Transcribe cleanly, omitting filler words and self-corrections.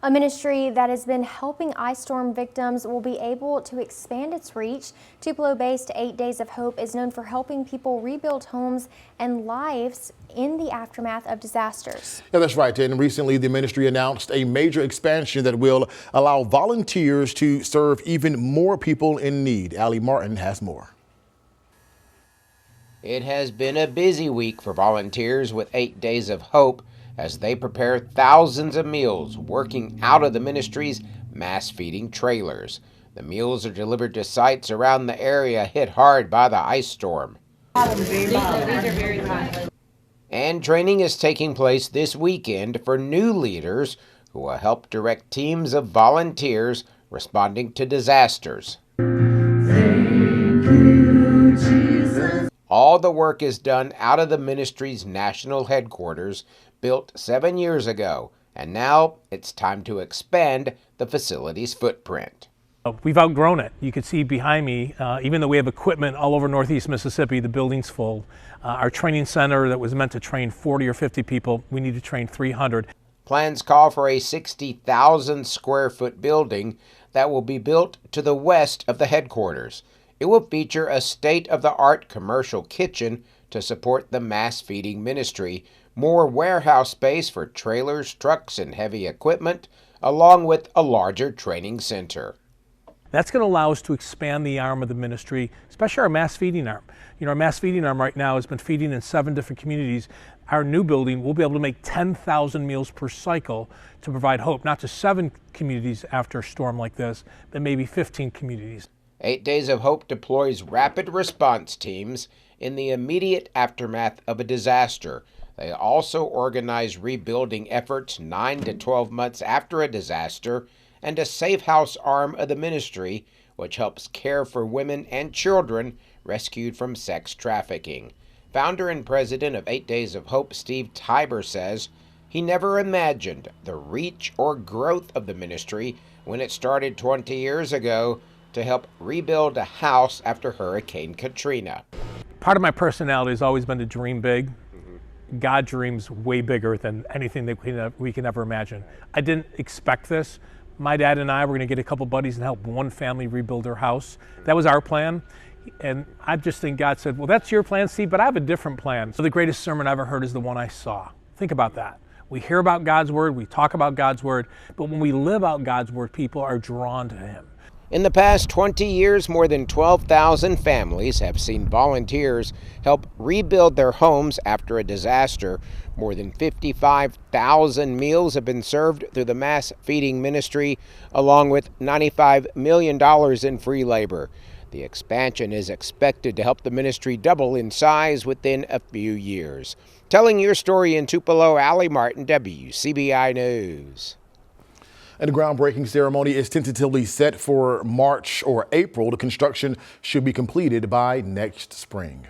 A ministry that has been helping ice storm victims will be able to expand its reach. Tupelo-based 8 Days of Hope is known for helping people rebuild homes and lives in the aftermath of disasters. Yeah, that's right. And recently the ministry announced a major expansion that will allow volunteers to serve even more people in need. Allie Martin has more. It has been a busy week for volunteers with 8 Days of Hope as they prepare thousands of meals working out of the ministry's mass feeding trailers. The meals are delivered to sites around the area hit hard by the ice storm. And training is taking place this weekend for new leaders who will help direct teams of volunteers responding to disasters. Thank you, Jesus. All the work is done out of the ministry's national headquarters, built 7 years ago, and now it's time to expand the facility's footprint. We've outgrown it. You can see behind me, even though we have equipment all over Northeast Mississippi, the building's full. Our training center that was meant to train 40 or 50 people, we need to train 300. Plans call for a 60,000 square foot building that will be built to the west of the headquarters. It will feature a state-of-the-art commercial kitchen to support the mass feeding ministry, more warehouse space for trailers, trucks, and heavy equipment, along with a larger training center. That's going to allow us to expand the arm of the ministry, especially our mass feeding arm. You know, our mass feeding arm right now has been feeding in 7 different communities. Our new building will be able to make 10,000 meals per cycle to provide hope, not to 7 communities after a storm like this, but maybe 15 communities. 8 Days of Hope deploys rapid response teams in the immediate aftermath of a disaster. They also organize rebuilding efforts 9 to 12 months after a disaster, and a safe house arm of the ministry, which helps care for women and children rescued from sex trafficking. Founder and president of 8 Days of Hope, Steve Tiber, says he never imagined the reach or growth of the ministry when it started 20 years ago to help rebuild a house after Hurricane Katrina. Part of my personality has always been to dream big. God dreams way bigger than anything that we can ever imagine. I didn't expect this. My dad and I were going to get a couple buddies and help one family rebuild their house. That was our plan. And I just think God said, well, that's your plan, Steve, but I have a different plan. So the greatest sermon I ever heard is the one I saw. Think about that. We hear about God's word, we talk about God's word, but when we live out God's word, people are drawn to him. In the past 20 years, more than 12,000 families have seen volunteers help rebuild their homes after a disaster. More than 55,000 meals have been served through the mass feeding ministry, along with $95 million in free labor. The expansion is expected to help the ministry double in size within a few years. Telling your story in Tupelo, Allie Martin, WCBI News. And the groundbreaking ceremony is tentatively set for March or April. The construction should be completed by next spring.